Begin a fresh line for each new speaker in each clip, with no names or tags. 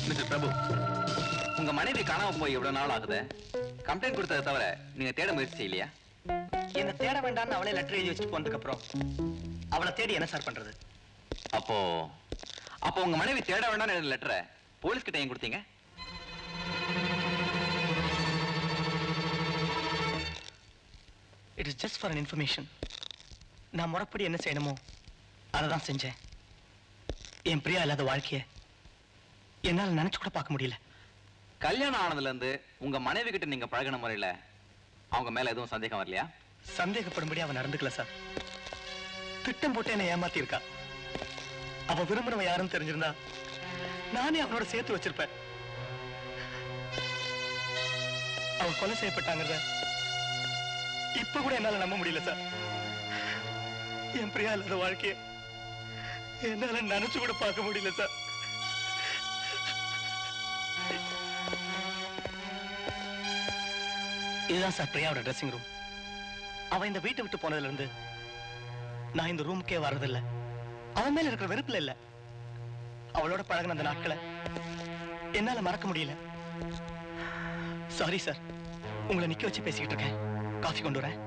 Mister பிரபு, உங்க மனைவி காணாம போய் எவ்வளவு நாள் ஆகுது? கம்ப்ளைண்ட் கொடுத்ததை தவிர நீங்க தேட முயற்சி இல்லையா?
என்ன தேட வேண்டாம்னு அவளே லெட்டர் எழுதி வச்சுட்டு போனதுக்கு அப்புறம் அவளை தேடி என்ன சார் பண்றது?
அப்போ உங்க மனைவி தேட வேண்டாம்னு லெட்டரை போலீஸ் கிட்ட ஏன் கொடுத்தீங்க?
It is just for an information. நான் முறைப்படி என்ன செய்யணுமோ அதை தான் செஞ்சேன். என் பிரியா இல்லாத வாழ்க்கைய என்னால் நினைச்சு கூட பார்க்க முடியல.
கல்யாணம் ஆனதுல இருந்து உங்க மனைவி கிட்ட நீங்க பழகின முறையில அவங்க மேல எதுவும் சந்தேகம் வரலையா?
சந்தேகப்படும்படி அவன் நடந்துக்கல சார். திட்டம் போட்டு என்னை ஏமாத்தி இருக்கா. அவ விரும்புறவன் யாருன்னு தெரிஞ்சிருந்தா நானே அவனோட சேர்த்து வச்சிருப்பேன். அவ கொலை செய்யப்பட்டாங்கிறத இப்ப கூட என்னால நம்ப முடியல சார். என் பிரியா இல்லாத வாழ்க்கைய என்னால நினைச்சு கூட பார்க்க முடியல சார். இதுதான் சார் பிரியாவோட ட்ரெஸ்ஸிங் ரூம். அவன் இந்த வீட்டை விட்டு போனதுல இருந்து நான் இந்த ரூமுக்கே வர்றதில்லை. அவன் மேல இருக்கிற வெறுப்புல இல்ல, அவளோட பழகின அந்த நாட்களை என்னால மறக்க முடியல. சாரி சார், உங்களை நிக்க வச்சு பேசிக்கிட்டு இருக்கேன். காஃபி கொண்டு வரேன்.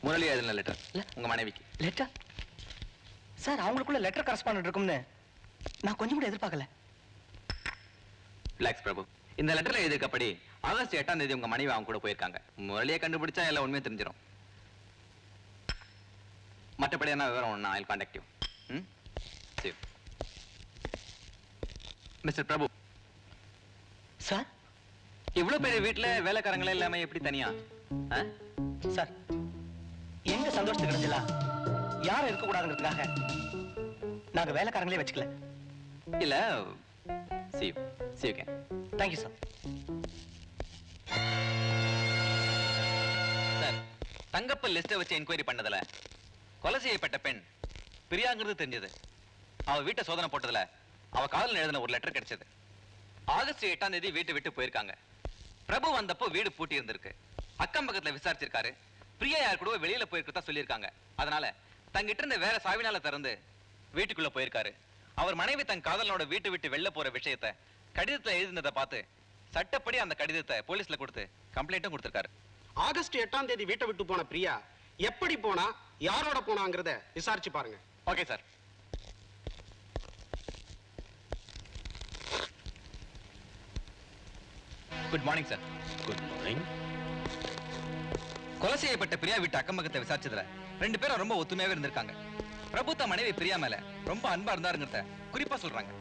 முரளி எழுதின லெட்டர் உங்க மனைவிக்கு.
Letter sir? அவங்களுக்குள்ள லெட்டர் கரஸ்பாண்டன்ட் இருக்கும்னு நான் கொஞ்சம் கூட எதிர்பார்க்கல.
ரிலாக்ஸ் பிரபு. இந்த லெட்டர்ல எழுதிருக்கப்படி ஆகஸ்ட் 8ஆம் தேதி உங்க மனைவி அவங்க கூட போயிருக்காங்க. முரளியை கண்டுபிடிச்சா எல்லாம் உண்மையை தெரிஞ்சிடும். மற்றபடி என்ன விவரம் ஒண்ணு ஐ வில் கான்டாக்ட் யூ. சரி மிஸ்டர் பிரபு.
சார்,
இவ்வளவு பெரிய வீட்டுல வேலைக்காரங்களே இல்லாம எப்படி தனியா?
சார், எங்க சந்தோஷத்துக்கு கிடைச்சலாம் யாரும் இருக்க கூடாதுங்கிறதுக்காக நாங்க வேலைக்காரங்களே வச்சுக்கல.
இல்ல see you again.
Thank you sir.
Sir, தங்கப்ப லிஸ்ட வச்சு என்கொயரி பண்ணதுல கொலை செய்யப்பட்ட பெண் பிரியாங்கிறது தெரிஞ்சது. அவ வீட்டை சோதனை போட்டதுல அவ காதல் எழுதின ஒரு லெட்டர் கிடைச்சது. ஆகஸ்ட் 8ஆம் தேதி வீட்டை விட்டு போயிருக்காங்க. பிரபு வந்தப்போ வீடு பூட்டி இருந்திருக்கு. அக்கம் பக்கத்துல விசாரிச்சிருக்காரு. பிரியா யார் கூட வெளியில போயிருக்கதா சொல்லியிருக்காங்க. அதனால தங்கிட்ட இருந்த வேற சாவினால திறந்து வீட்டுக்குள்ள போயிருக்காரு. அவர் மனைவி தன் காதலனோட வீட்டு விட்டு வெளில போற விஷயத்தை கடிதத்தை எழுதினதை பார்த்து சட்டப்படி அந்த கடிதத்தை போலீஸ்ல கொடுத்து கம்ப்ளைண்ட்டும் கொடுத்திருக்காரு.
ஆகஸ்ட் 8ஆம் தேதி வீட்டை விட்டு போன பிரியா எப்படி போனா, யாரோட போனாங்கிறத விசாரிச்சு பாருங்க.
Okay sir. Good morning sir.
Good morning.
கொலை செய்யப்பட்ட பிரியா வீட்டு அக்கம்பக்கத்தை விசாரிச்சதுல 2 பேரும் ரொம்ப ஒத்துமையாவே இருந்திருக்காங்க. பிரபுத்த மனைவி பிரியா மேல ரொம்ப அன்பா இருந்தாருங்கிறத குறிப்பா சொல்றாங்க.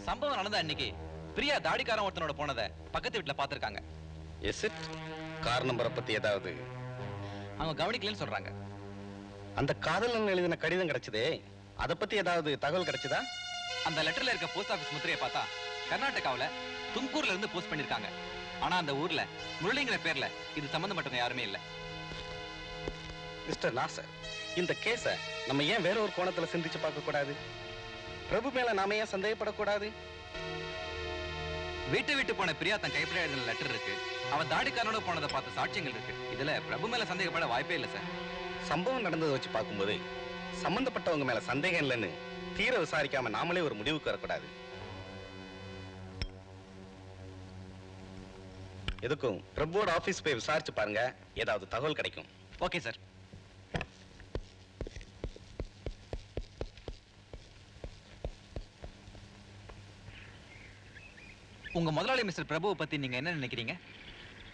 சம்பவம் நடந்த அன்னைக்கு பிரியா தாடிக்காரன் ஒருத்தனோட போனதை பக்கத்து வீட்டுல பாத்திருக்காங்க.
Is it? கார் நம்பரை பத்தி ஏதாவது
அவங்க கவனிக்கலன்னு சொல்றாங்க.
அந்த காதலன் எழுதின கடிதம் கிடைச்சதே, அதை பத்தி ஏதாவது தகவல் கிடைச்சதா?
அந்த லெட்டர்ல இருக்க போஸ்ட் ஆபீஸ் முத்திரையை பார்த்தா கர்நாடகாவுல தும்கூர்ல இருந்து போஸ்ட் பண்ணிருக்காங்க. ஆனா அந்த ஊர்ல முரளிங்கிற பேர்ல இது சம்பந்தப்பட்டவங்க யாருமே இல்ல.
மிஸ்டர் நாசர், இந்த கேஸ நம்ம ஏன் வேற ஒரு கோணத்துல சிந்திச்சு பார்க்க கூடாது? பிரபு மேல நாம ஏன் சந்தேகப்படக்கூடாது?
வீட்டை விட்டு போன பிரியா தன் கைப்பட எழுதின லெட்டர் இருக்கு. அவன் தாடிக்காரனோட போனதை பார்த்த சாட்சியங்கள் இருக்கு. இதுல பிரபு மேல சந்தேகப்பட வாய்ப்பே இல்லை சார்.
சம்பவம் நடந்ததை வச்சு பார்க்கும்போது சம்பந்தப்பட்டவங்க மேல சந்தேகம் இல்லைன்னு தீர விசாரிக்காம நாமளே ஒரு முடிவுக்கு வரக்கூடாது. எதுக்கும் பிரபுவோட ஆபீஸ் போய் விசாரிச்சு பாருங்க, ஏதாவது தகவல் கிடைக்கும்.
Okay sir. உங்க முதலாளி மிஸ்டர் பிரபுவை பத்தி நீங்க என்ன நினைக்கிறீங்க?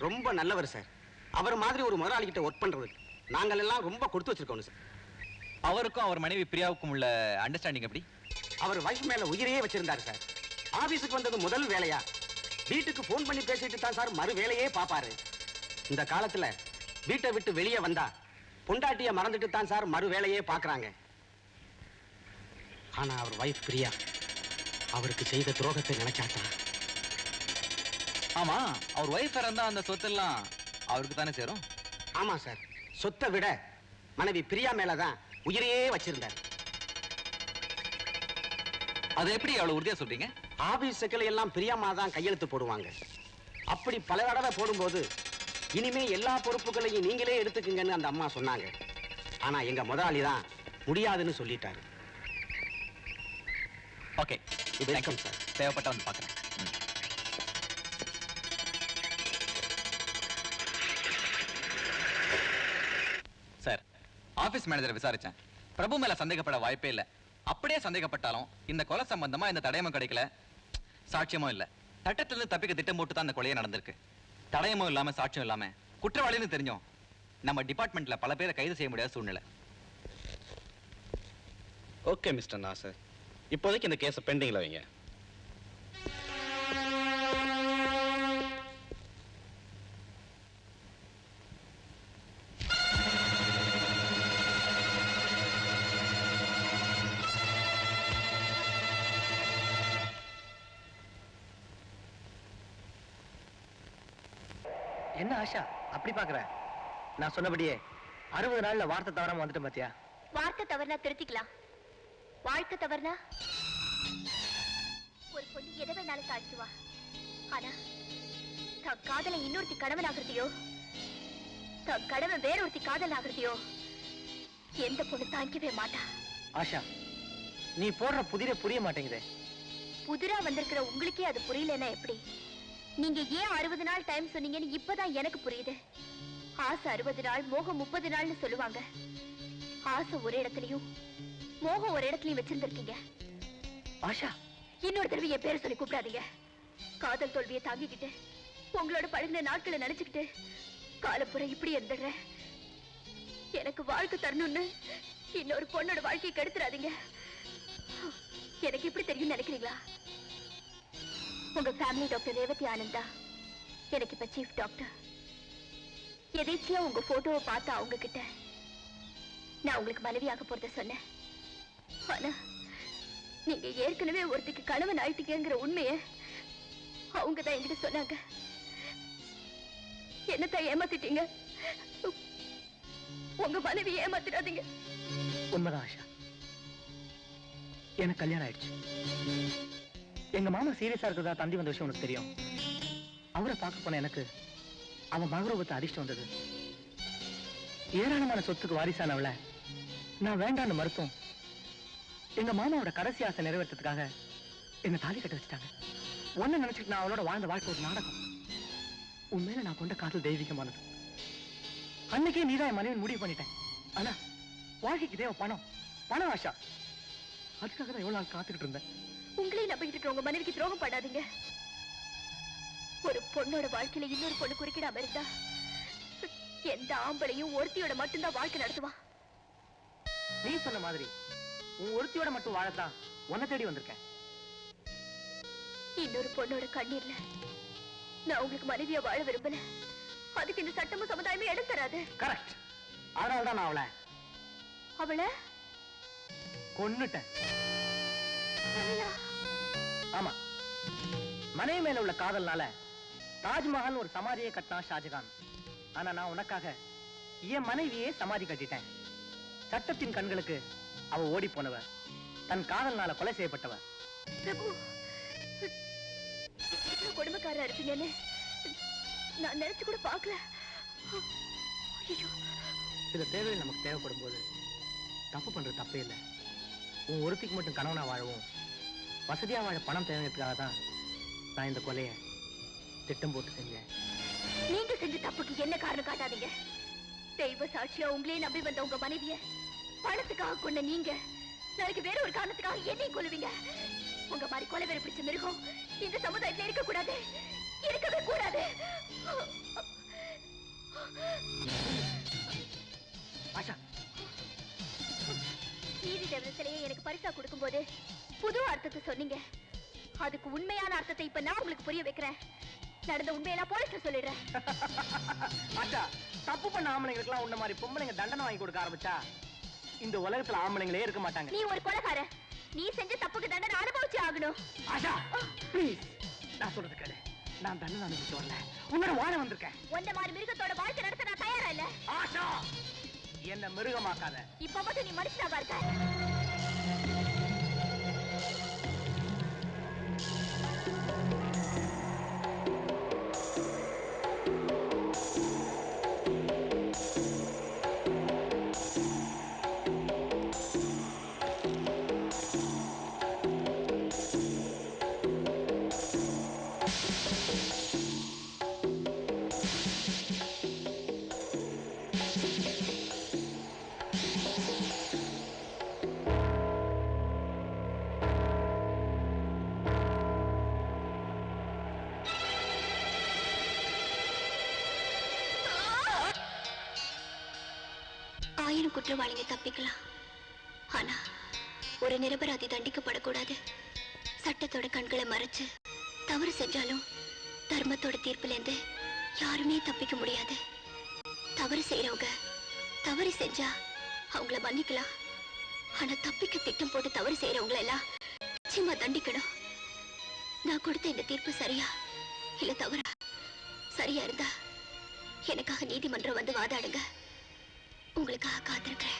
ரொம்ப நல்லவர் சார். அவர் மாதிரி ஒரு முதலாளி கிட்ட ஒர்க் பண்றது நாங்கள் எல்லாம் ரொம்ப கொடுத்து வச்சிருக்கோம் சார்.
அவருக்கும் அவர் மனைவி பிரியாவுக்கும் உள்ள அண்டர்ஸ்டாண்டிங் எப்படி?
அவர் வைஃப் மேல உயிரையே வச்சிருந்தாரு சார். ஆபீஸுக்கு வந்தது முதல் வேலையா வீட்டுக்கு போன் பண்ணி பேசிட்டு தான் சார் மறு வேலையே பாப்பாரு. இந்த காலத்துல வீட்டை விட்டு வெளியே வந்தா பொண்டாட்டிய மறந்துட்டு தான் சார் மறு வேலையே பாக்குறாங்க. ஆனா அவர் வைஃப் பிரியா அவருக்கு செய்த துரோகத்தை நினைச்சாதான்.
ஆமா, அவர் ஒய்ஃப் இறந்தா அந்த சொத்தெல்லாம் அவருக்கு தானே சேரும்?
ஆமா சார், சொத்தை விட மனைவி பிரியா மேலதான் உயிரையே வச்சிருந்தார்.
அதை எப்படி அவ்வளவு உறுதியா சொல்றீங்க?
ஆபீஸ் செக்கில எல்லாம் பிரியாமா தான் கையெழுத்து போடுவாங்க. அப்படி பல தடவை போடும்போது இனிமே எல்லா பொறுப்புகளையும் நீங்களே எடுத்துக்குங்கன்னு அந்த அம்மா சொன்னாங்க. ஆனா எங்க முதலாளி தான் முடியாதுன்னு சொல்லிட்டாரு.
Okay,
welcome sir.
தேவைப்பட்ட வந்து பாக்குறேன். சார், ஆபீஸ் மேனேஜரை விசாரிச்சேன். பிரபு மேல சந்தேகப்பட வாய்ப்பே இல்ல. அப்படியே சந்தேகப்பட்டாலும் இந்த கொலை சம்பந்தமா இந்த தடயமும் கிடைக்கல, சாட்சியமும் இல்ல. சட்டத்திலிருந்து தப்பிக்க திட்டம் போட்டு தான் இந்த கொலையே நடந்திருக்கு. தடயமும் இல்லாம சாட்சியம் இல்லாம குற்றவாளின்னு தெரிஞ்சோம் நம்ம டிபார்ட்மெண்ட்ல பல பேரை கைது செய்ய முடியாத சூழ்நிலை.
ஓகே மிஸ்டர் நாசர், இப்போதைக்கு இந்த கேஸை பெண்டிங்ல வைங்க.
என்ன ஆஷா அப்படி பாக்குற? நான் சொன்னபடியே 60 நாள்ல வார்த்தை தவறாம வந்துட்டு பாத்தியா?
வார்த்தை தவறுனா திருத்திக்கலாம், வாழ்க்கை தவறுனா ஒரு பொண்ணு எதை வேணாலும் தாழ்த்துவா. ஆனா தன் காதலை இன்னொருத்தி கணவன் ஆகிறதையோ தன் கணவன் வேறொருத்தி காதல் ஆகிறதையோ எந்த பொண்ணு தாங்கிக்கவே மாட்டா.
ஆஷா, நீ போடுற புதிரே புரிய மாட்டேங்குதே.
புதிரா வந்திருக்கிற உங்களுக்கே அது புரியலன்னா எப்படி? நீங்க ஏன் 60 நாள் டைம் சொன்னீங்கன்னு இப்பதான் எனக்கு புரியுது. ஆசை 60 நாள், மோகம் 30 நாள்னு சொல்லுவாங்க. ஆசை ஒரு இடத்துலயும் மோகம் ஒரு இடத்துலயும் வச்சிருந்திருக்கீங்க.
ஆஷா,
இன்னொரு தடவை என் பேரை சொல்லி கூப்பிடாதீங்க. காதல் தோல்வியை தாங்கிக்கிட்டு உங்களோட பழகின நாட்களை நினைச்சுக்கிட்டு காலப்புறம் இப்படி இருந்துடுறேன். எனக்கு வாழ்க்கை தரணும்னு இன்னொரு பொண்ணோட வாழ்க்கையை கெடுத்துறாதீங்க. எனக்கு இப்படி தெரியும் நினைக்கிறீங்களா? உங்க ஃபேமிலி டாக்டர் ரேவதி ஆனந்தா எனக்கு இப்ப சீஃப் டாக்டர். எதேச்சியா உங்க போட்டோவை பார்த்து அவங்க கிட்ட நான் உங்களுக்கு மனைவியாக போறத சொன்னேன். ஆனா நீங்க ஏற்கனவே ஒருத்திக்கு கணவன் ஆயிட்டீங்கிற உண்மைய அவங்க தான் என்கிட்ட சொன்னாங்க. என்னத்தான் ஏமாத்திட்டீங்க. உங்க மனைவி ஏமாத்திடாதீங்க.
உண்மைதான் ஆஷா, எனக்கு கல்யாணம் ஆயிடுச்சு. எங்க மாமா சீரியஸா இருக்கிறதா தந்தி வந்த விஷயம் உனக்கு தெரியும். அவரை பார்க்க போன எனக்கு அவன் மகரூபத்தை அதிர்ஷ்டம் வந்தது. ஏராளமான சொத்துக்கு வாரிசானவள நான் வேண்டான்னு மறுத்தும் எங்க மாமாவோட கடைசி ஆசை நிறைவேற்றத்துக்காக என்ன தாலி கட்ட வச்சுட்டாங்க. ஒன்னு நினைச்சிட்டு நான் அவளோட வாழ்ந்த வாழ்க்கை ஒரு நாடகம். உண்மையில நான் கொண்ட காதல் தெய்வீகமானது. அன்னைக்கே நீதான் என் மனைவி முடிவு பண்ணிட்டேன். ஆனா வாழ்க்கைக்கு தேவை பணம், பணம் ஆஷா. அதுக்காக தான் எவ்வளவு நாள் காத்துக்கிட்டு இருந்தேன்.
உங்களையும் நம்பிக்கிட்டு இருக்க உங்க மனைவிக்கு துரோகம் பண்ணாதீங்க. ஒரு பொண்ணோட வாழ்க்கையில இன்னொரு பொண்ணு குறுக்கிடாம இருந்தா எந்த ஆம்பளையும் ஒருத்தியோட மட்டும்தான் வாழ்க்கை நடத்துவான்.
நீ சொன்ன மாதிரி உன் ஒருத்தியோட மட்டும் வாழத்தான் உன்னை தேடி வந்திருக்கேன்.
இன்னொரு பொண்ணோட கண்ணீர்ல நான் உங்களுக்கு மனைவியா வாழ விரும்பல. அதுக்கு இந்த சட்டமும் சமுதாயமே இடம் தராது.
கரெக்ட். அதனாலதான் நான்
அவளை
கொன்னுட்டேன். ஆமா, மனைவி மேல உள்ள காதல்னால தாஜ்மஹால் ஒரு சமாதியை கட்டினா ஷாஜகான். ஆனா நான் உனக்காக என் மனைவியே சமாதி கட்டிட்டேன். சட்டத்தின் கண்களுக்கு அவ ஓடி போனவ, தன் காதல்னால கொலை செய்யப்பட்டவ.
பிரபு, கொடுமைக்காரா இருப்பீங்கன்னு நான் நினைச்சு கூட பார்க்கல.
சில தேவைகள் நமக்கு தேவைப்படும் போது தப்பு பண்றது தப்பே இல்லை. உன் ஒருத்திக்கு மட்டும் கணவனா வாழவும் வசதியா வாழ பணம் தேவைங்கிறதுக்காக தான் நான் இந்த கொலையை திட்டம் போட்டு செஞ்சேன்.
நீங்க செஞ்ச தப்புக்கு என்ன காரணம் காட்டாதீங்க. தெய்வ சாட்சியா உங்களே நம்பி வந்த உங்க மனைவிய பணத்துக்காக கொண்ட நீங்க நாளைக்கு வேற ஒரு காரணத்துக்காக என்னையும் கொல்லுவீங்க. உங்க மாதிரி கொலை வேற பிடிச்ச மிருகம் இந்த சமுதாயத்துல இருக்க கூடாது, இருக்கவே கூடாது.
ஆஷா,
நீதி தேவத சிலையை எனக்கு பரிசா கொடுக்கும்போது புது அர்த்தத்தை சொன்னீங்க. அதுக்கு உண்மையான அர்த்தத்தை இப்ப நான் உங்களுக்கு புரிய வைக்கிறேன். நடந்த உண்மையெல்லாம் போலீஸ்ல சொல்லிடுறேன்.
ஆஷா, தப்பு பண்ண ஆம்பளைங்களுக்குலாம் உன்ன மாதிரி பொம்பளைங்க தண்டனை வாங்கி கொடுக்க ஆரம்பிச்சா இந்த உலகத்துல ஆம்பளைங்களே இருக்க மாட்டாங்க.
நீ ஒரு கொலைகார. நீ செஞ்ச தப்புக்கு தண்டனை அனுபவிச்சு ஆகணும்.
ஆஷா ப்ளீஸ், நான் சொல்றது கேளு. நான் தண்டனை அனுபவிச்சு வரல, உன்னோட வாழ வந்திருக்கேன்.
உன்ன மாதிரி மிருகத்தோட வாழ்க்கை நடத்த நான் தயாரா இல்ல.
ஆஷா, என்ன மிருகமாக்காத.
இப்ப மட்டும் நீ மனுஷனாவா இருக்க? ஆயிரம் குற்றவாளிங்க தப்பிக்கலாம், ஆனா ஒரு நிரபராதி தண்டிக்கப்படக்கூடாது. சட்டத்தோட கண்களை மறைச்சு தவறு செஞ்சாலும் தர்மத்தோட தீர்ப்புல இருந்து யாருமே தப்பிக்க முடியாது. தவறு செய்யறவங்க தவறு செஞ்சா அவங்கள மன்னிக்கலாம், ஆனா தப்பிக்க திட்டம் போட்டு தவறு செய்யறவங்கள எல்லாம் நிச்சயமா தண்டிக்கணும். நான் கொடுத்த இந்த தீர்ப்பு சரியா இல்ல தவறா? சரியா இருந்தா எனக்காக நீதிமன்றம் வந்து வாதாடுங்க. உங்களுக்காக காத்திருக்கிறேன்.